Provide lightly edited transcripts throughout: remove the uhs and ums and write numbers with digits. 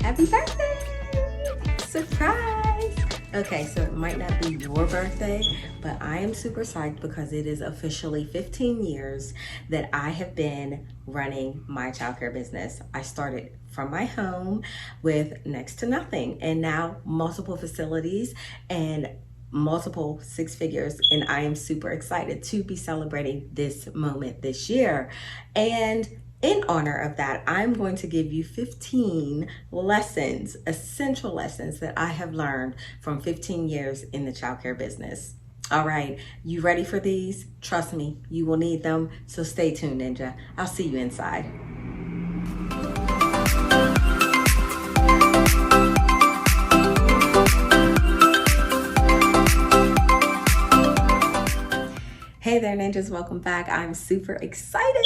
Happy birthday! Surprise! Okay, so it might not be your birthday, but I am super psyched because it is officially 15 years that I have been running my childcare business. I started from my home with next to nothing, and now multiple facilities and multiple six figures, and I am super excited to be celebrating this moment this year. And in honor of that, I'm going to give you 15 lessons, essential lessons that I have learned from 15 years in the childcare business. All right, you ready for these? Trust me, you will need them. So stay tuned, Ninja. I'll see you inside. Hey there, Ninjas, welcome back. I'm super excited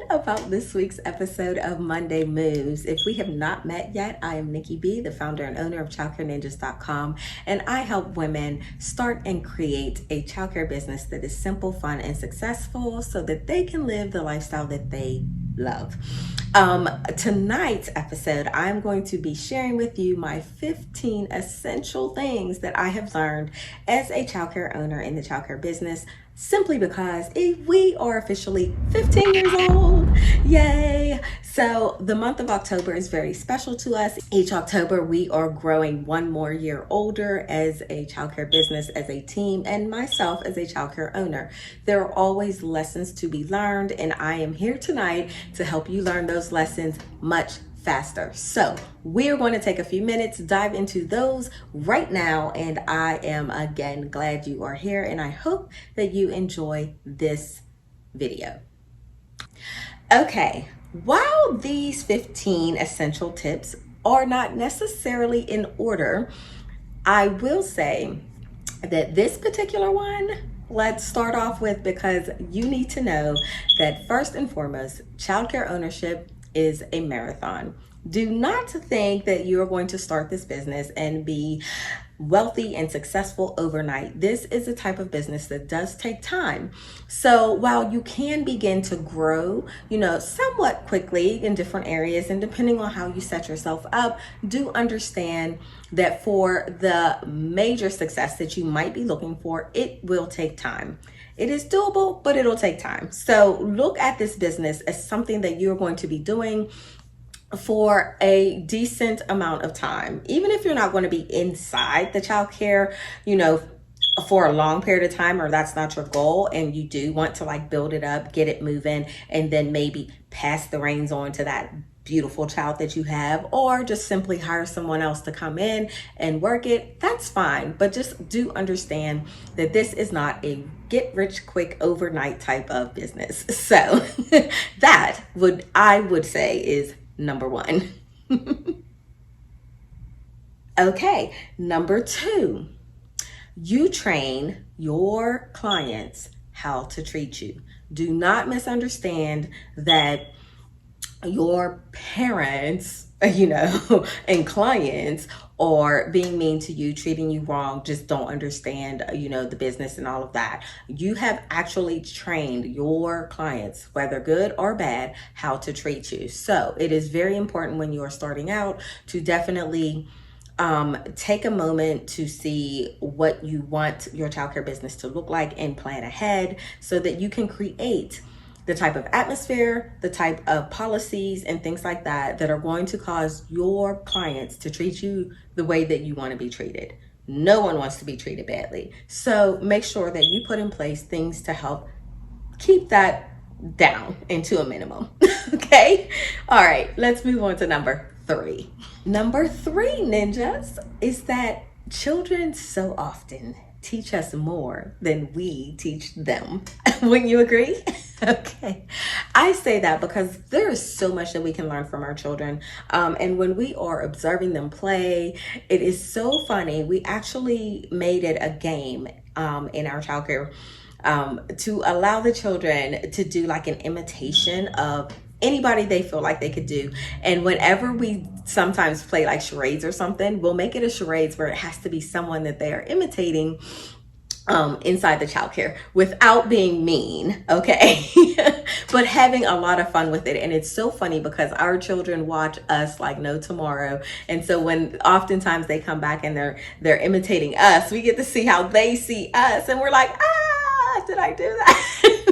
about this week's episode of Monday Moves. If we have not met yet, I am NyckieB, the founder and owner of ChildcareNinjas.com, and I help women start and create a childcare business that is simple, fun, and successful so that they can live the lifestyle that they love. Tonight's episode, I'm going to be sharing with you my 15 essential things that I have learned as a childcare owner in the childcare business, simply because we are officially 15 years old. Yay! So the month of October is very special to us. Each October, we are growing one more year older as a childcare business, as a team, and myself as a childcare owner. There are always lessons to be learned, and I am here tonight to help you learn those lessons much faster. So we're going to take a few minutes, dive into those right now, and I am again glad you are here, and I hope that you enjoy this video. Okay, while these 15 essential tips are not necessarily in order, I will say that this particular one, let's start off with, because you need to know that first and foremost, childcare ownership is a marathon. Do not think that you're going to start this business and be wealthy and successful overnight. This is a type of business that does take time. So while you can begin to grow, somewhat quickly in different areas, and depending on how you set yourself up, do understand that for the major success that you might be looking for, it will take time. It is doable, but it'll take time. So look at this business as something that you're going to be doing for a decent amount of time. Even if you're not going to be inside the childcare, for a long period of time, or that's not your goal, and you do want to build it up, get it moving, and then maybe pass the reins on to that beautiful child that you have, or just simply hire someone else to come in and work it, that's fine. But just do understand that this is not a get rich quick overnight type of business. So that I would say is number one. Okay, number two, you train your clients how to treat you. Do not misunderstand that your parents, and clients are being mean to you, treating you wrong, just don't understand, the business and all of that. You have actually trained your clients, whether good or bad, how to treat you. So it is very important when you are starting out to definitely take a moment to see what you want your childcare business to look like and plan ahead so that you can create the type of atmosphere, the type of policies and things like that are going to cause your clients to treat you the way that you want to be treated. No one wants to be treated badly. So make sure that you put in place things to help keep that down into a minimum. Okay? All right, let's move on to number three. Number three, ninjas, is that children so often teach us more than we teach them. Wouldn't you agree? Okay. I say that because there is so much that we can learn from our children. And when we are observing them play, it is so funny. We actually made it a game in our childcare to allow the children to do an imitation of anybody they feel like they could do. And whenever we sometimes play charades or something, we'll make it a charades where it has to be someone that they are imitating inside the childcare without being mean, okay? But having a lot of fun with it. And it's so funny because our children watch us like no tomorrow. And so when oftentimes they come back and they're imitating us, we get to see how they see us, and we're like, did I do that?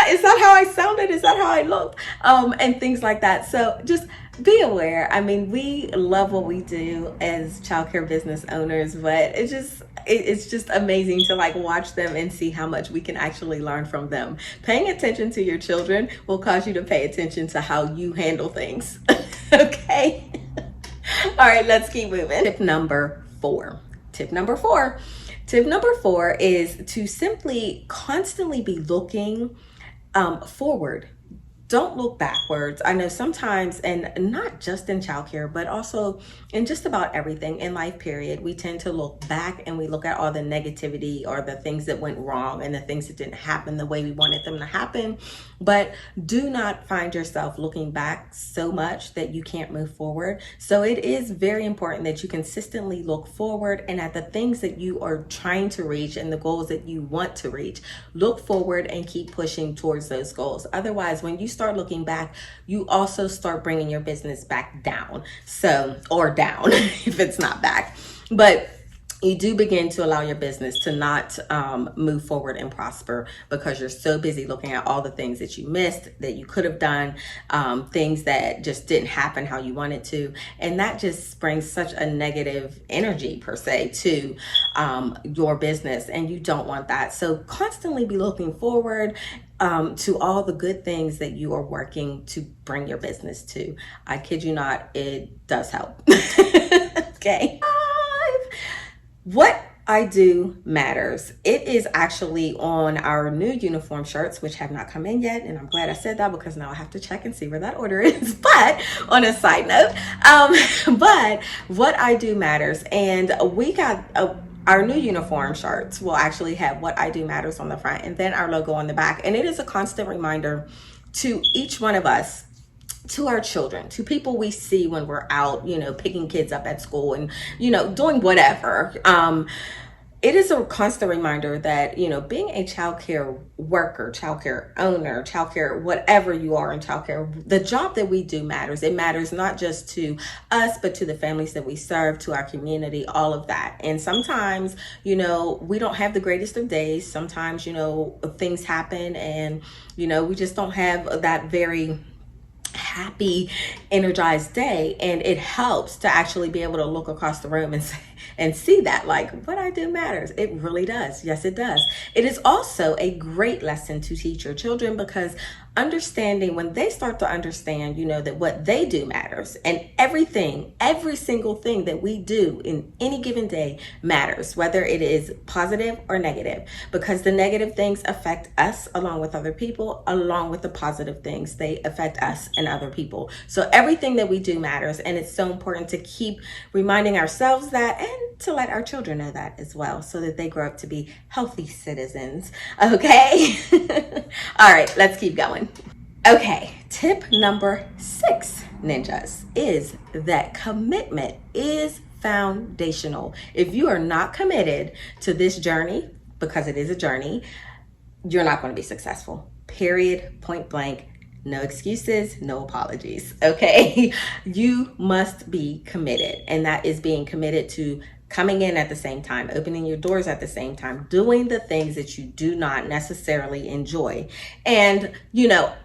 Is that how I sounded? Is that how I looked? And things like that. So just be aware. I mean, we love what we do as childcare business owners, but it's just amazing to like watch them and see how much we can actually learn from them. Paying attention to your children will cause you to pay attention to how you handle things. Okay. All right, let's keep moving. Tip number four. Tip number four is to simply constantly be looking forward. Don't look backwards. I know sometimes, and not just in childcare, but also in just about everything in life, period, we tend to look back and we look at all the negativity or the things that went wrong and the things that didn't happen the way we wanted them to happen. But do not find yourself looking back so much that you can't move forward. So it is very important that you consistently look forward and at the things that you are trying to reach and the goals that you want to reach. Look forward and keep pushing towards those goals. Otherwise, when you start looking back, you also start bringing your business back down. Or down if it's not back. But you do begin to allow your business to not move forward and prosper because you're so busy looking at all the things that you missed, that you could have done, things that just didn't happen how you wanted to. And that just brings such a negative energy per se to your business, and you don't want that. So constantly be looking forward to all the good things that you are working to bring your business to. I kid you not, it does help. Okay. What I do matters. It is actually on our new uniform shirts, which have not come in yet. And I'm glad I said that because now I have to check and see where that order is. But on a side note, but what I do matters. And we got our new uniform shirts will actually have what I do matters on the front and then our logo on the back. And it is a constant reminder to each one of us, to our children, to people we see when we're out, picking kids up at school and, doing whatever. It is a constant reminder that, being a childcare worker, childcare owner, childcare, whatever you are in childcare, the job that we do matters. It matters not just to us, but to the families that we serve, to our community, all of that. And sometimes, we don't have the greatest of days. Sometimes, things happen and, we just don't have that very happy, energized day, and it helps to actually be able to look across the room and see that like what I do matters. It really does. Yes, it does. It is also a great lesson to teach your children because understanding, when they start to understand, that what they do matters, and every single thing that we do in any given day matters, whether it is positive or negative, because the negative things affect us along with other people, along with the positive things, they affect us and other people. So everything that we do matters, and it's so important to keep reminding ourselves that and to let our children know that as well, so that they grow up to be healthy citizens. Okay. All right, let's keep going. Okay, tip number 6, ninjas, is that commitment is foundational. If you are not committed to this journey, because it is a journey, you're not going to be successful. Period, point blank. No excuses, no apologies. Okay, you must be committed, and that is being committed to coming in at the same time, opening your doors at the same time, doing the things that you do not necessarily enjoy. And,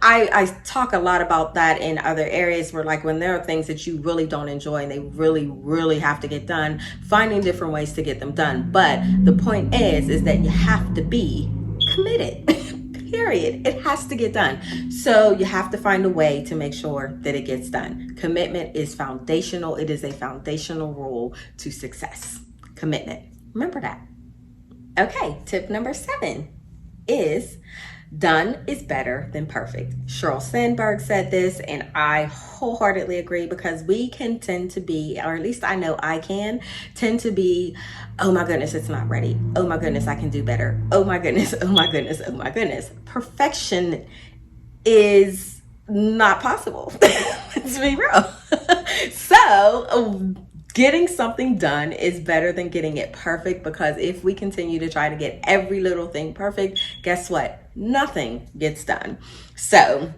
I talk a lot about that in other areas where, like, when there are things that you really don't enjoy and they really, really have to get done, finding different ways to get them done. But the point is that you have to be committed. Period. It has to get done. So you have to find a way to make sure that it gets done. Commitment is foundational. It is a foundational rule to success. Commitment. Remember that. Okay, tip number 7 is done is better than perfect. Sheryl Sandberg said this, and I wholeheartedly agree, because we can tend to be, or at least I know I can, tend to be, oh my goodness, it's not ready. Oh my goodness, I can do better. Oh my goodness, oh my goodness, oh my goodness. Perfection is not possible. Let's be real. So Getting something done is better than getting it perfect, because if we continue to try to get every little thing perfect, guess what? Nothing gets done. So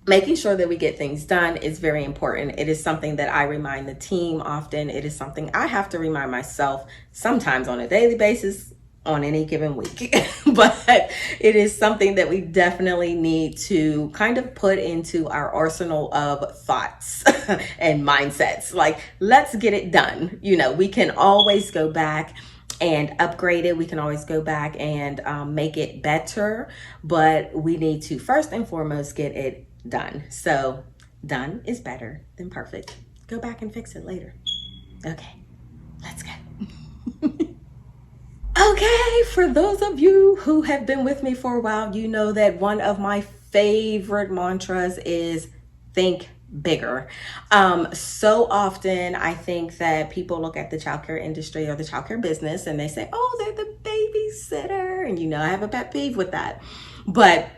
making sure that we get things done is very important. It is something that I remind the team often. It is something I have to remind myself sometimes on a daily basis, on any given week. But it is something that we definitely need to kind of put into our arsenal of thoughts and mindsets. Like, let's get it done. We can always go back and upgrade it. We can always go back and make it better, but we need to first and foremost get it done. So done is better than perfect. Go back and fix it later. Okay, let's go. Okay, for those of you who have been with me for a while, you know that one of my favorite mantras is think bigger. So often I think that people look at the childcare industry or the childcare business and they say, oh, they're the babysitter. And I have a pet peeve with that. But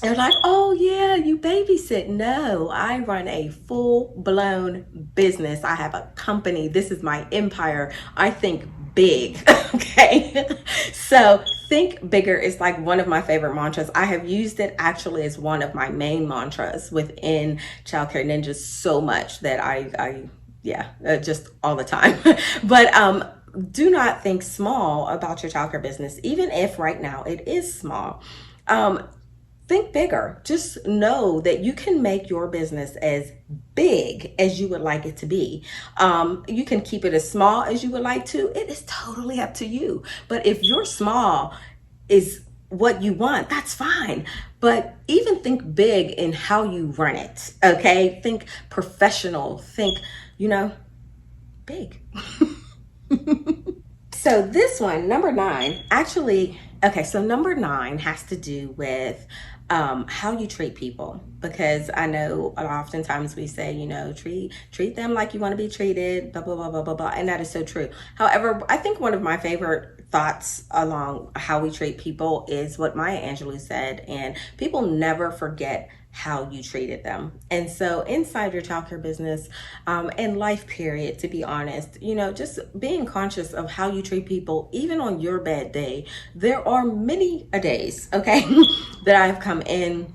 they're like, oh yeah, you babysit. No, I run a full-blown business. I have a company. This is my empire. I think big. Okay. So think bigger is like one of my favorite mantras. I have used it actually as one of my main mantras within Childcare Ninjas so much that just all the time. But do not think small about your childcare business, even if right now it is small. Think bigger. Just know that you can make your business as big as you would like it to be. You can keep it as small as you would like to. It is totally up to you. But if your small is what you want, that's fine. But even think big in how you run it. Okay? Think professional. Think, big. So this one, number 9, so number 9 has to do with how you treat people, because I know oftentimes we say, treat them like you want to be treated, blah, blah, blah, blah, blah, blah. And that is so true. However, I think one of my favorite thoughts along how we treat people is what Maya Angelou said, and people never forget how you treated them. And so inside your childcare business and life period, to be honest, just being conscious of how you treat people, even on your bad day. There are many days, okay, that I've come in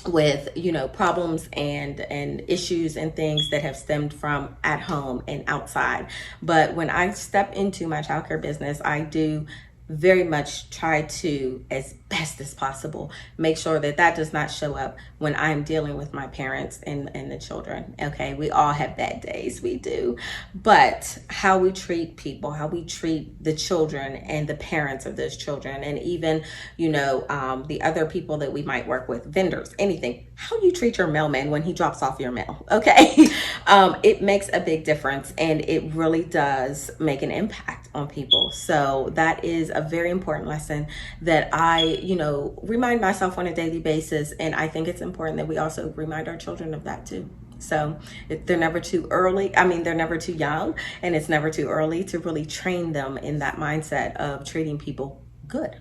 with problems and issues and things that have stemmed from at home and outside. But when I step into my childcare business, I do very much try to, as best as possible, make sure that does not show up when I'm dealing with my parents and the children. Okay, we all have bad days, we do. But how we treat people, how we treat the children and the parents of those children, and even the other people that we might work with, vendors, anything, how you treat your mailman when he drops off your mail. Okay, it makes a big difference, and it really does make an impact on people. So that is a very important lesson that I remind myself on a daily basis. And I think it's important that we also remind our children of that too. So they're never too early. They're never too young, and it's never too early to really train them in that mindset of treating people good.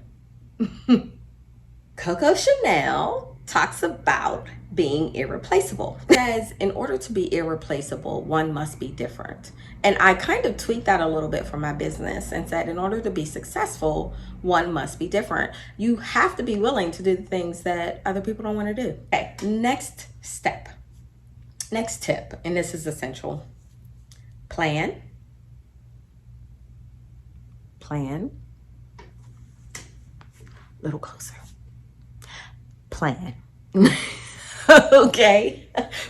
Coco Chanel talks about being irreplaceable. Says in order to be irreplaceable, one must be different. And I kind of tweaked that a little bit for my business and said, in order to be successful, one must be different. You have to be willing to do the things that other people don't want to do. Okay, next tip, and this is essential. Plan. Little closer. Plan. Okay,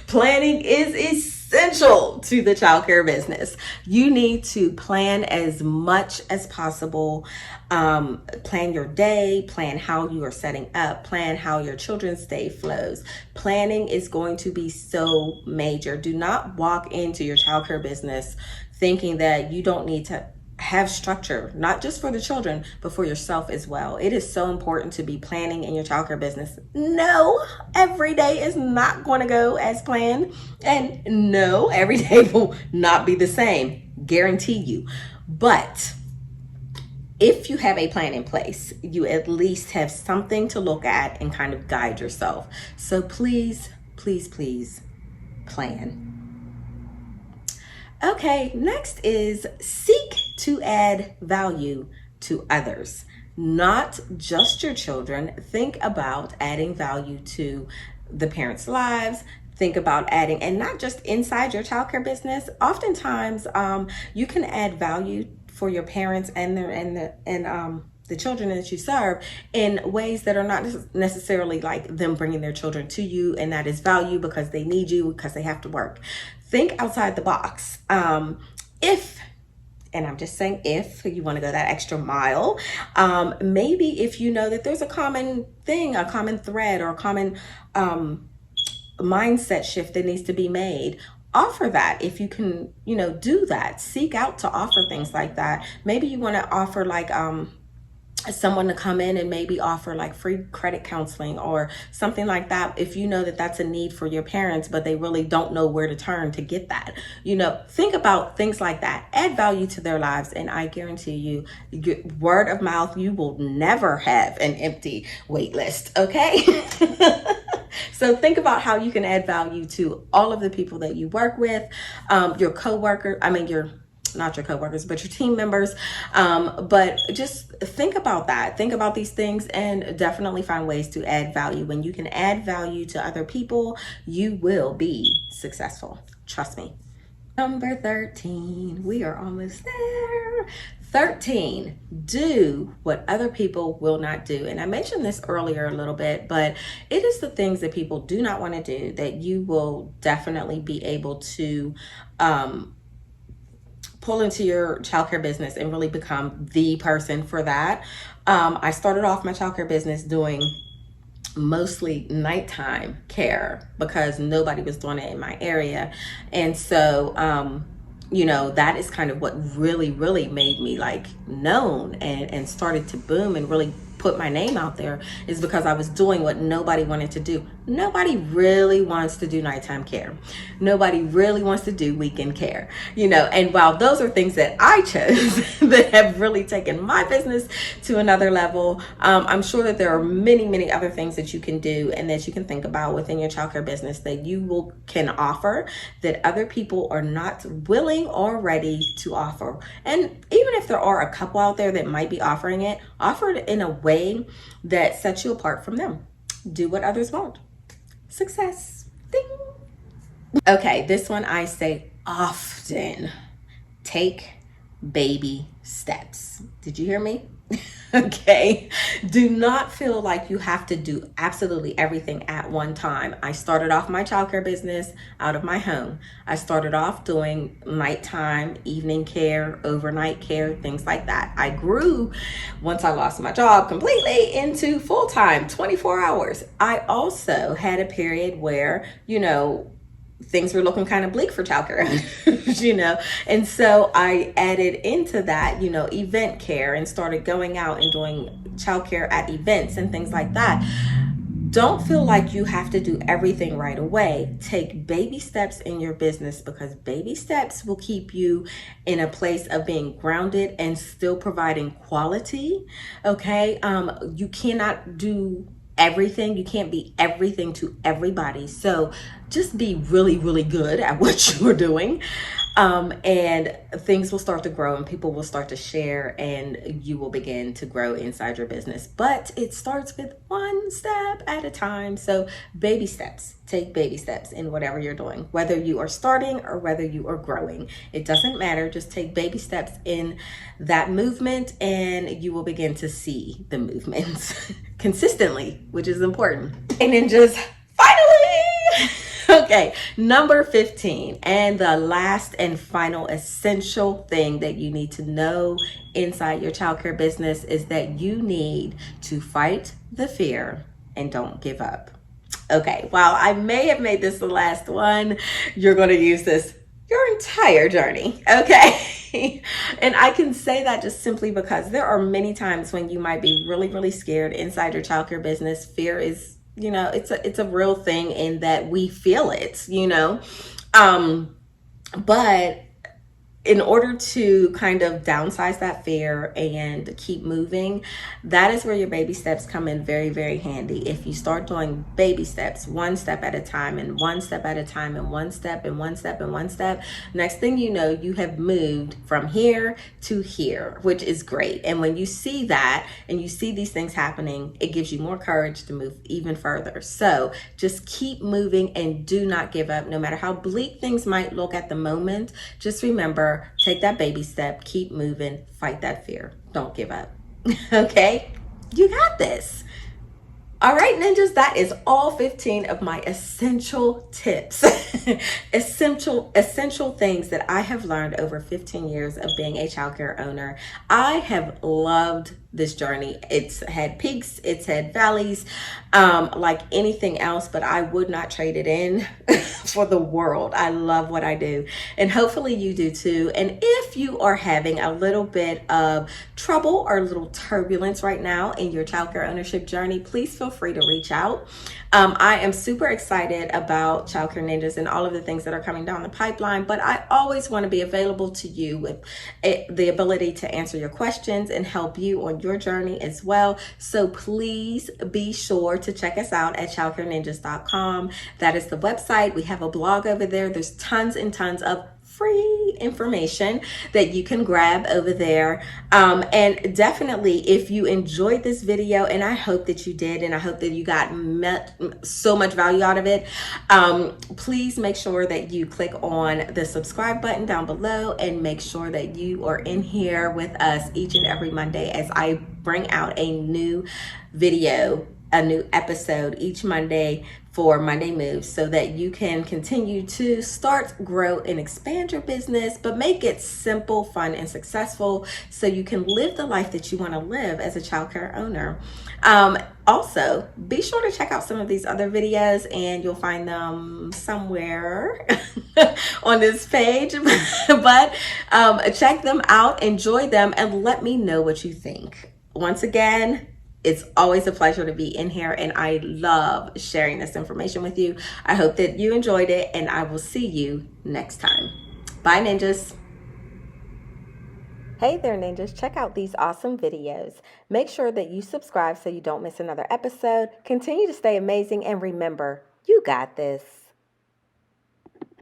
planning is essential to the childcare business. You need to plan as much as possible. Plan your day, plan how you are setting up, plan how your children's day flows. Planning is going to be so major. Do not walk into your childcare business thinking that you don't need to have structure, not just for the children, but for yourself as well. It is so important to be planning in your childcare business. No, every day is not going to go as planned, and no, every day will not be the same, guarantee you. But if you have a plan in place, you at least have something to look at and kind of guide yourself. So please, please, please plan. Okay, next is seek to add value to others, not just your children. Think about adding value to the parents' lives. Think about adding, and not just inside your childcare business. Oftentimes, you can add value for your parents and the children that you serve in ways that are not necessarily like them bringing their children to you, and that is value because they need you, because they have to work. Think outside the box. If And I'm just saying, if you want to go that extra mile, maybe if you know that there's a common thing, a common thread, or a common mindset shift that needs to be made, offer that. If you can, do that, seek out to offer things like that. Maybe you want to offer like someone to come in and maybe offer like free credit counseling or something like that, if you know that that's a need for your parents, but they really don't know where to turn to get that. Think about things like that. Add value to their lives, and I guarantee you, word of mouth, you will never have an empty wait list. Okay. So think about how you can add value to all of the people that you work with, your coworker. Not your coworkers, but your team members. But just think about that. Think about these things and definitely find ways to add value. When you can add value to other people, you will be successful. Trust me. Number 13, we are almost there. 13, do what other people will not do. And I mentioned this earlier a little bit, but it is the things that people do not want to do that you will definitely be able to pull into your childcare business and really become the person for that. I started off my childcare business doing mostly nighttime care because nobody was doing it in my area. And so, that is kind of what really, really made me like known and started to boom and really put my name out there, is because I was doing what nobody wanted to do. Nobody really wants to do nighttime care. Nobody really wants to do weekend care, and while those are things that I chose that have really taken my business to another level, I'm sure that there are many, many other things that you can do and that you can think about within your childcare business that you can offer that other people are not willing or ready to offer. And even if there are a couple out there that might be offering it, offer it in a way that sets you apart from them. Do what others won't. Success. Ding. Okay, this one I say often. Take baby steps. Did you hear me? Okay. Do not feel like you have to do absolutely everything at one time. I started off my childcare business out of my home. I started off doing nighttime, evening care, overnight care, things like that. I grew, once I lost my job completely, into full-time, 24 hours. I also had a period where, things were looking kind of bleak for childcare, and so I added into that, event care, and started going out and doing childcare at events and things like that. Don't feel like you have to do everything right away. Take baby steps in your business, because baby steps will keep you in a place of being grounded and still providing quality. Okay. You cannot do everything. You can't be everything to everybody. So just be really, really good at what you're doing. And things will start to grow and people will start to share and you will begin to grow inside your business. But it starts with one step at a time. So baby steps, take baby steps in whatever you're doing, whether you are starting or whether you are growing. It doesn't matter. Just take baby steps in that movement and you will begin to see the movements consistently, which is important. And then just finally, okay, number 15, and the last and final essential thing that you need to know inside your childcare business is that you need to fight the fear and don't give up. Okay, while I may have made this the last one, you're going to use this your entire journey, okay? And I can say that just simply because there are many times when you might be really, really scared inside your childcare business. Fear is, it's a real thing in that we feel it, but in order to kind of downsize that fear and keep moving, that is where your baby steps come in very, very handy. If you start doing baby steps, one step at a time, and one step at a time, and one step, and one step, and one step, next thing you know, you have moved from here to here, which is great. And when you see that and you see these things happening, it gives you more courage to move even further. So just keep moving and do not give up, no matter how bleak things might look at the moment. Just remember, take that baby step, keep moving, fight that fear. Don't give up. Okay? You got this. All right, ninjas, that is all 15 of my essential tips, essential things that I have learned over 15 years of being a childcare owner. I have loved this journey. It's had peaks, it's had valleys, like anything else, but I would not trade it in for the world. I love what I do, and hopefully you do too. And if you are having a little bit of trouble or a little turbulence right now in your childcare ownership journey, please feel free to reach out. I am super excited about Childcare Ninjas and all of the things that are coming down the pipeline, but I always want to be available to you with the ability to answer your questions and help you on your journey as well. So please be sure to check us out at childcareninjas.com. That is the website. We have a blog over there. There's tons and tons of free information that you can grab over there. And definitely, if you enjoyed this video, and I hope that you did, and I hope that you got so much value out of it, please make sure that you click on the subscribe button down below and make sure that you are in here with us each and every Monday as I bring out a new video, a new episode each Monday for Monday Moves, so that you can continue to start, grow, and expand your business, but make it simple, fun, and successful so you can live the life that you want to live as a childcare owner. Also, be sure to check out some of these other videos, and you'll find them somewhere on this page, but check them out, enjoy them, and let me know what you think. Once again, it's always a pleasure to be in here, and I love sharing this information with you. I hope that you enjoyed it, and I will see you next time. Bye, ninjas. Hey there, ninjas. Check out these awesome videos. Make sure that you subscribe so you don't miss another episode. Continue to stay amazing, and remember, you got this.